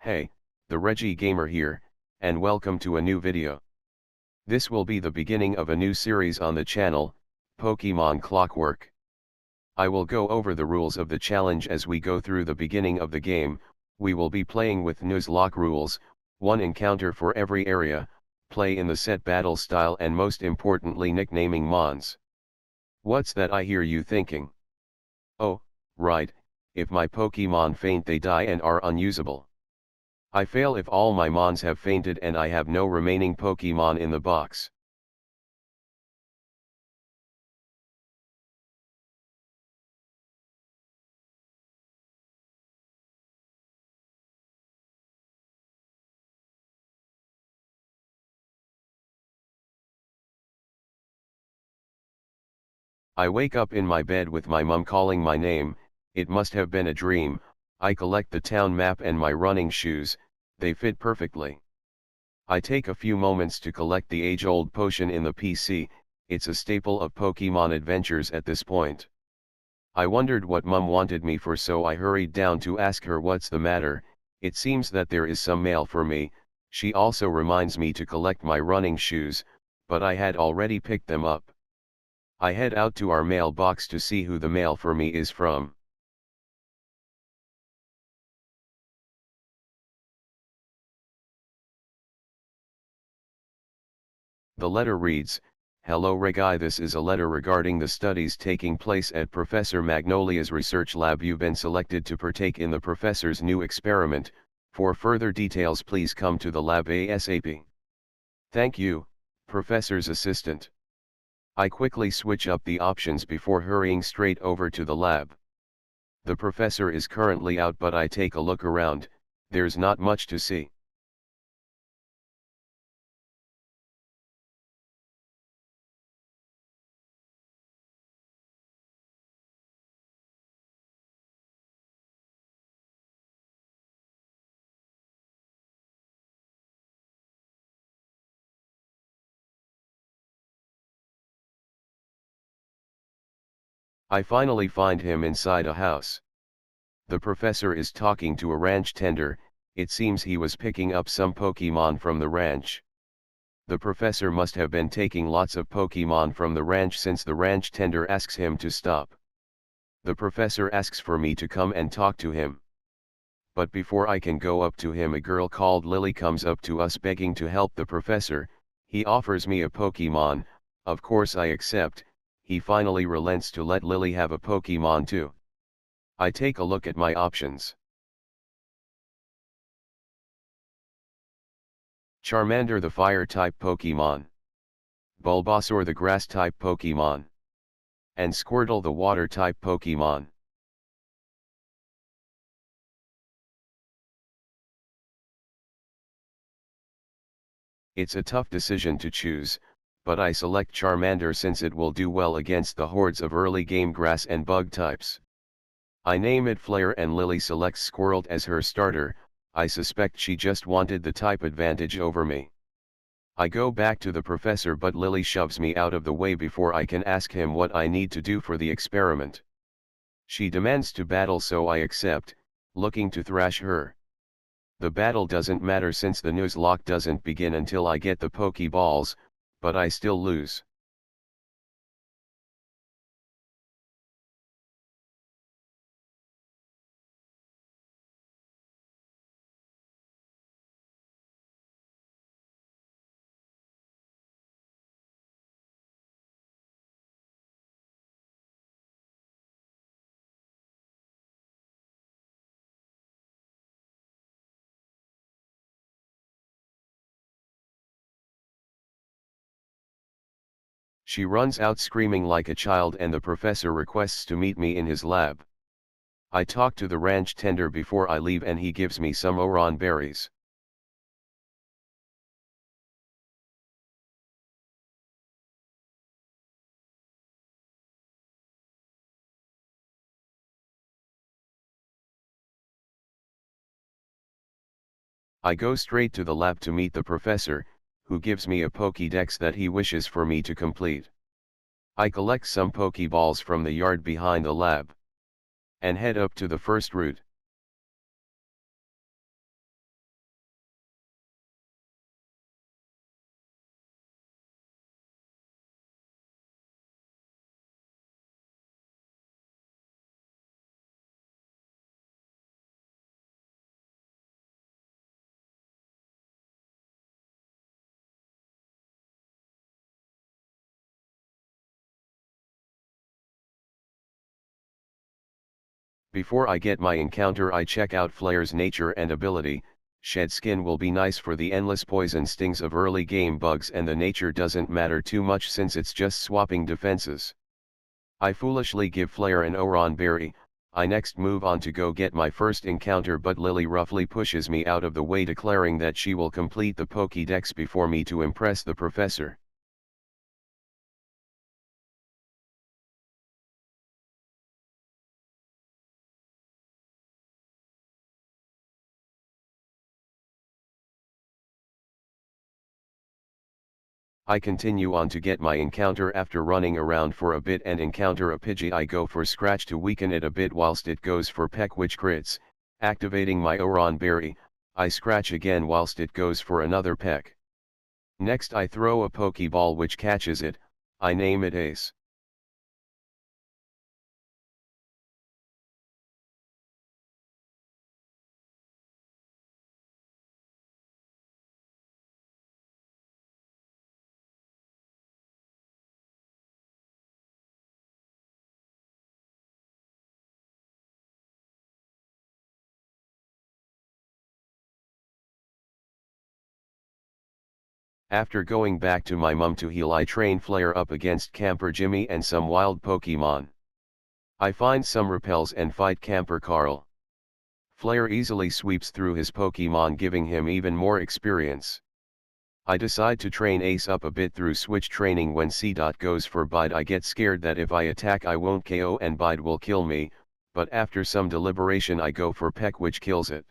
Hey, the Reggie Gamer here, and welcome to a new video. This will be the beginning of a new series on the channel, Pokémon Clockwork. I will go over the rules of the challenge as we go through the beginning of the game. We will be playing with Nuzlocke rules, one encounter for every area, play in the set battle style and most importantly nicknaming mons. What's that I hear you thinking? Oh, right, if my Pokémon faint they die and are unusable. I fail if all my mons have fainted and I have no remaining Pokémon in the box. I wake up in my bed with my mum calling my name. It must have been a dream. I collect the town map and my running shoes, they fit perfectly. I take a few moments to collect the age-old potion in the PC, it's a staple of Pokémon adventures at this point. I wondered what mum wanted me for, so I hurried down to ask her what's the matter. It seems that there is some mail for me. She also reminds me to collect my running shoes, but I had already picked them up. I head out to our mailbox to see who the mail for me is from. The letter reads, "Hello Reggie, this is a letter regarding the studies taking place at Professor Magnolia's research lab. You've been selected to partake in the professor's new experiment. For further details please come to the lab ASAP. Thank you, Professor's assistant." I quickly switch up the options before hurrying straight over to the lab. The professor is currently out, but I take a look around, there's not much to see. I finally find him inside a house. The professor is talking to a ranch tender. It seems he was picking up some Pokémon from the ranch. The professor must have been taking lots of Pokémon from the ranch since the ranch tender asks him to stop. The professor asks for me to come and talk to him. But before I can go up to him, a girl called Lily comes up to us begging to help the professor. He offers me a Pokémon, of course I accept. He finally relents to let Lily have a Pokémon too. I take a look at my options. Charmander the fire-type Pokémon. Bulbasaur the grass-type Pokémon. And Squirtle the water-type Pokémon. It's a tough decision to choose, but I select Charmander since it will do well against the hordes of early game grass and bug types. I name it Flare and Lily selects Squirtle as her starter. I suspect she just wanted the type advantage over me. I go back to the professor, but Lily shoves me out of the way before I can ask him what I need to do for the experiment. She demands to battle, so I accept, looking to thrash her. The battle doesn't matter since the Nuzlocke doesn't begin until I get the Pokeballs, but I still lose. She runs out screaming like a child and the professor requests to meet me in his lab. I talk to the ranch tender before I leave and he gives me some Oran berries. I go straight to the lab to meet the professor, who gives me a Pokédex that he wishes for me to complete. I collect some Pokéballs from the yard behind the lab. And head up to the first route. Before I get my encounter I check out Flare's nature and ability. Shed Skin will be nice for the endless poison stings of early game bugs, and the nature doesn't matter too much since it's just swapping defenses. I foolishly give Flare an Oron Berry. I next move on to go get my first encounter, but Lily roughly pushes me out of the way, declaring that she will complete the Pokédex before me to impress the professor. I continue on to get my encounter. After running around for a bit and encounter a Pidgey, I go for Scratch to weaken it a bit whilst it goes for Peck, which crits, activating my Oron Berry. I Scratch again whilst it goes for another Peck. Next I throw a Pokeball which catches it. I name it Ace. After going back to my mum to heal, I train Flare up against Camper Jimmy and some wild Pokemon. I find some repels and fight Camper Carl. Flare easily sweeps through his Pokemon, giving him even more experience. I decide to train Ace up a bit through switch training. When C. goes for Bite, I get scared that if I attack I won't KO and Bite will kill me, but after some deliberation I go for Peck, which kills it.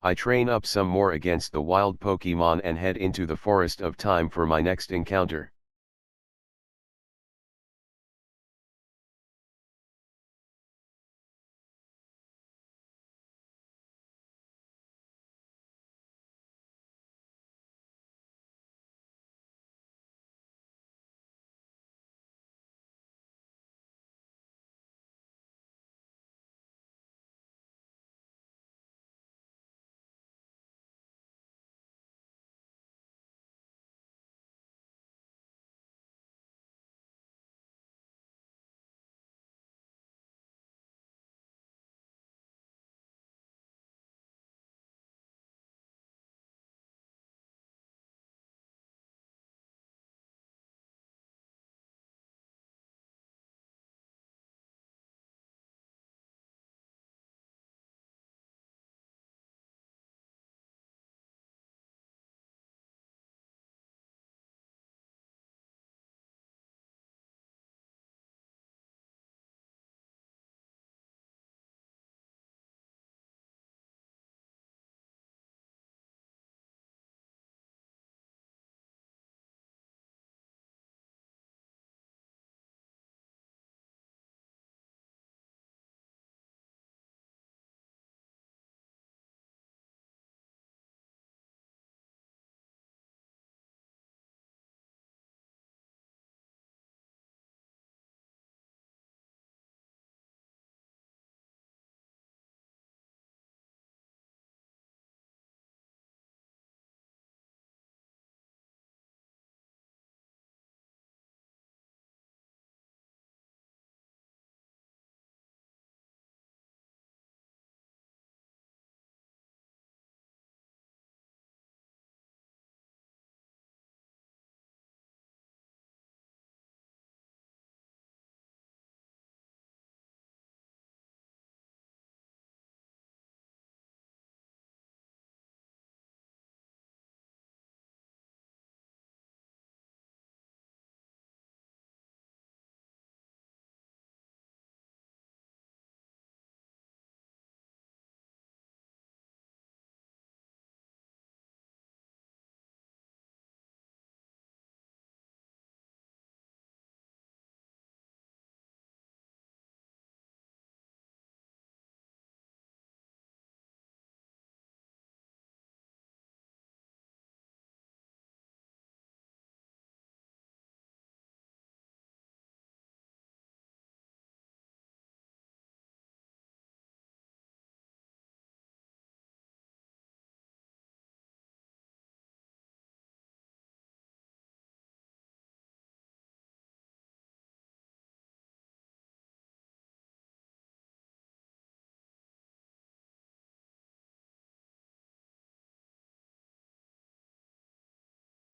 I train up some more against the wild Pokemon and head into the Forest of Time for my next encounter.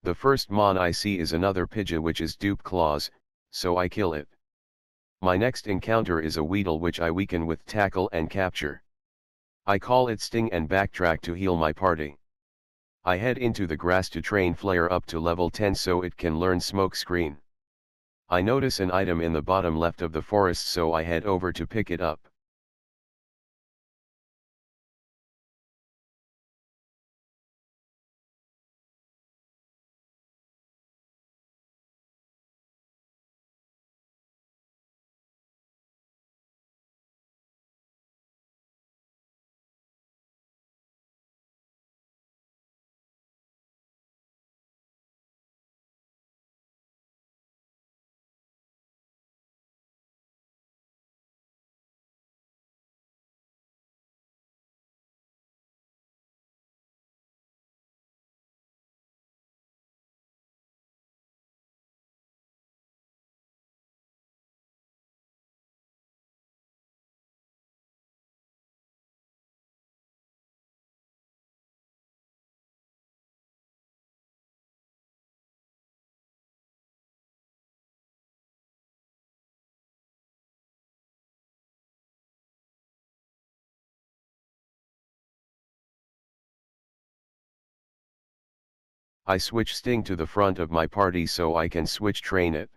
The first mon I see is another Pidgey which is dupe claws, so I kill it. My next encounter is a Weedle which I weaken with tackle and capture. I call it Sting and backtrack to heal my party. I head into the grass to train Flare up to level 10 so it can learn Smoke Screen. I notice an item in the bottom left of the forest so I head over to pick it up. I switch Sting to the front of my party so I can switch train it.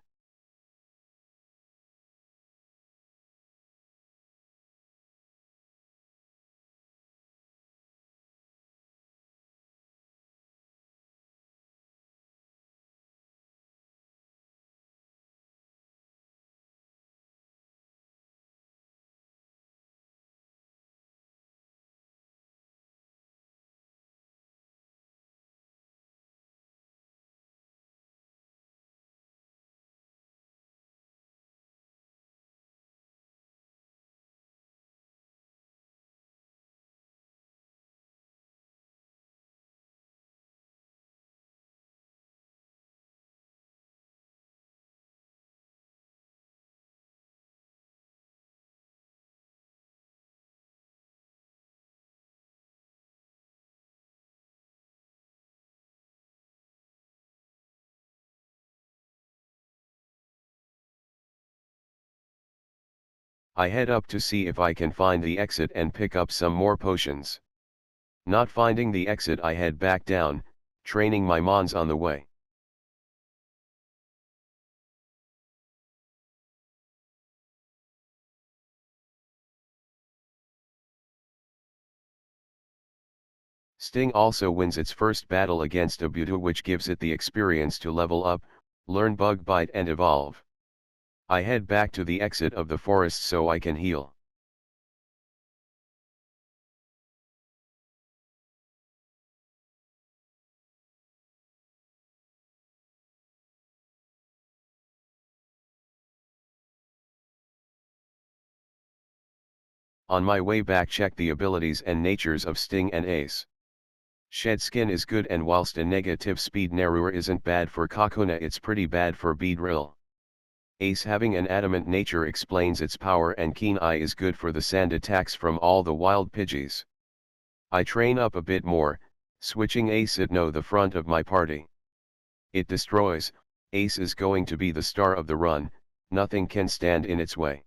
I head up to see if I can find the exit and pick up some more potions. Not finding the exit I head back down, training my mons on the way. Sting also wins its first battle against a Buto which gives it the experience to level up, learn Bug Bite and evolve. I head back to the exit of the forest so I can heal. On my way back check the abilities and natures of Sting and Ace. Shed Skin is good and whilst a negative speed Narrower isn't bad for Kakuna it's pretty bad for Beedrill. Ace having an adamant nature explains its power and Keen Eye is good for the sand attacks from all the wild Pidgeys. I train up a bit more, switching Ace at no the front of my party. It destroys, Ace is going to be the star of the run, nothing can stand in its way.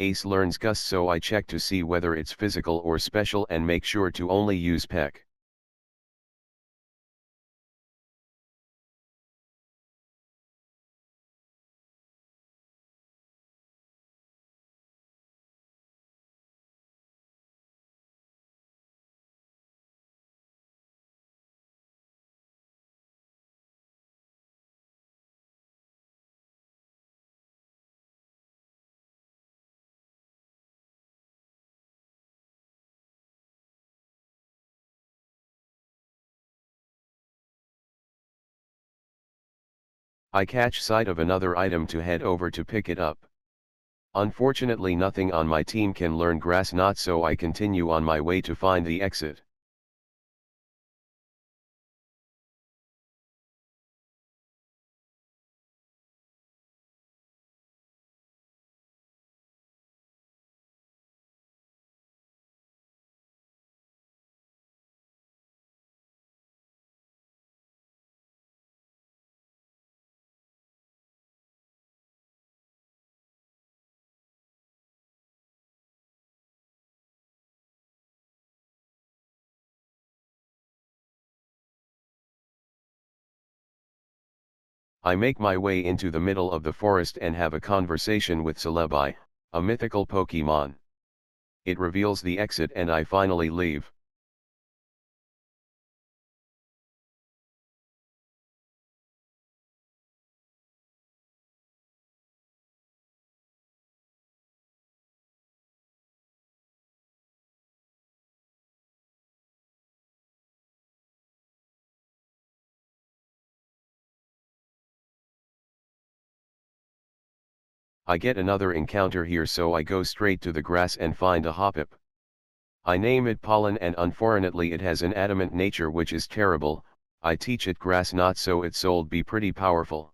Ace learns Gust so I check to see whether it's physical or special and make sure to only use Peck. I catch sight of another item to head over to pick it up. Unfortunately nothing on my team can learn grass knot, so I continue on my way to find the exit. I make my way into the middle of the forest and have a conversation with Celebi, a mythical Pokémon. It reveals the exit and I finally leave. I get another encounter here, so I go straight to the grass and find a Hoppip. I name it Pollen, and unfortunately it has an adamant nature which is terrible. I teach it grass knot so its soul be pretty powerful.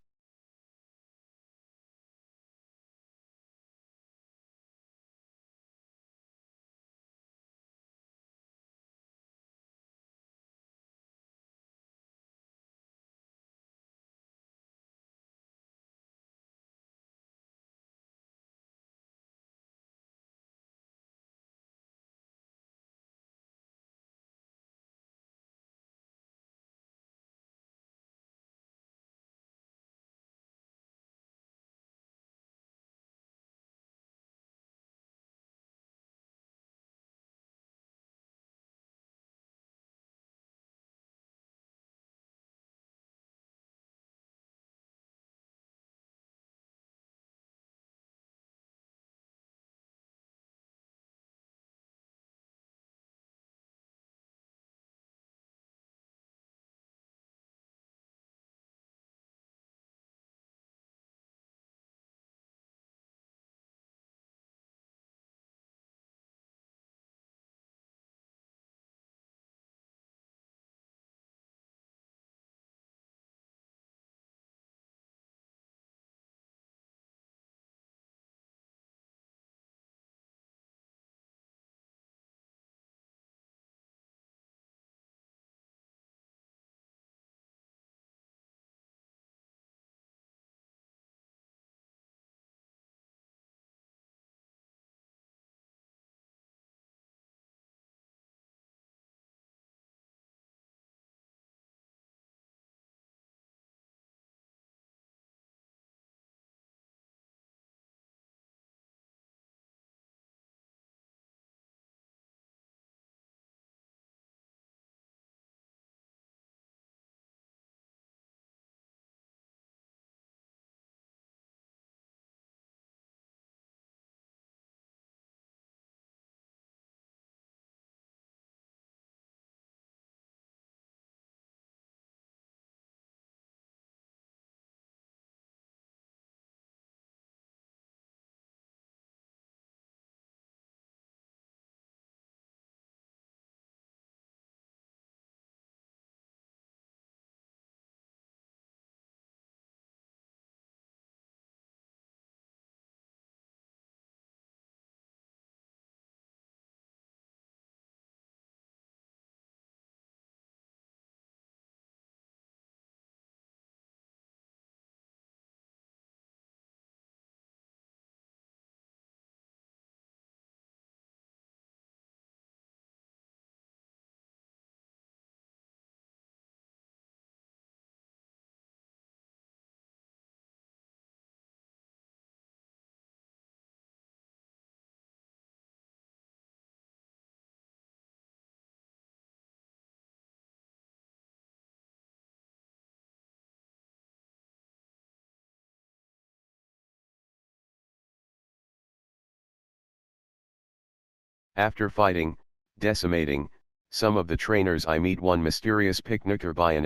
After fighting, decimating, some of the trainers, I meet one mysterious Picnicker by an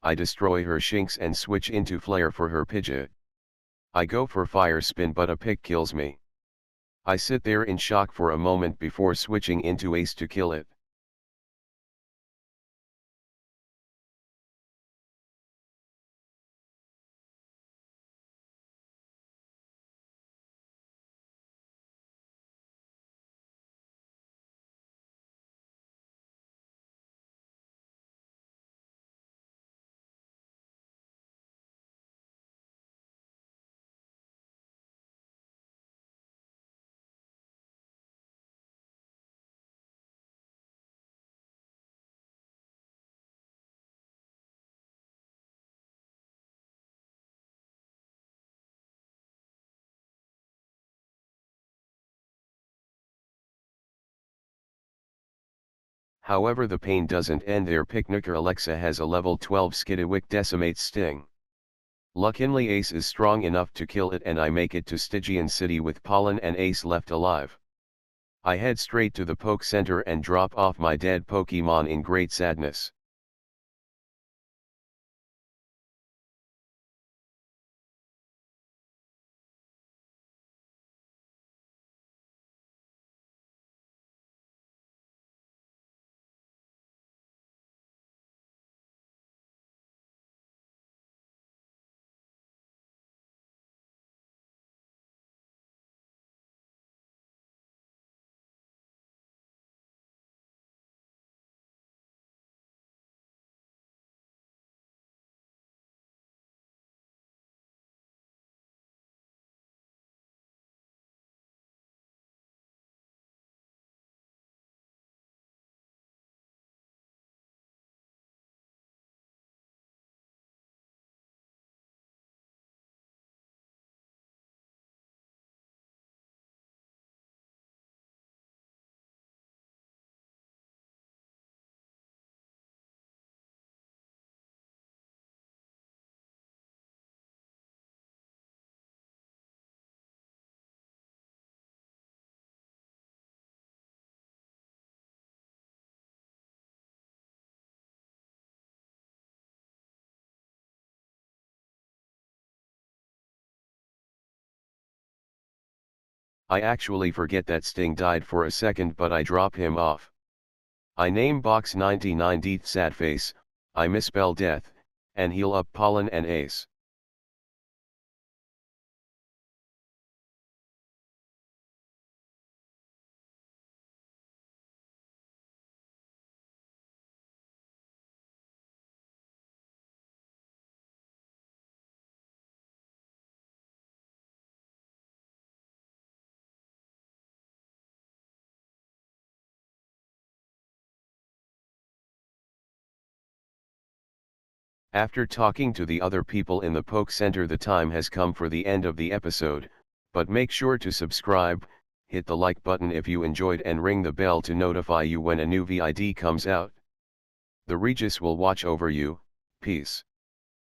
I destroy her shinks and switch into flare for her Pidgeot. I go for fire spin but a pick kills me. I sit there in shock for a moment before switching into ace to kill it. However, the pain doesn't end there. Picnicker Alexa has a level 12 Skiddywick decimates Sting. Luckily Ace is strong enough to kill it and I make it to Stygian City with Pollen and Ace left alive. I head straight to the Poke Center and drop off my dead Pokemon in great sadness. I actually forget that Sting died for a second but I drop him off. I name box 99 Death sad face, I misspell death, and heal up Pollen and Ace. After talking to the other people in the Poke Center, the time has come for the end of the episode, but make sure to subscribe, hit the like button if you enjoyed and ring the bell to notify you when a new VID comes out. The Regis will watch over you. Peace.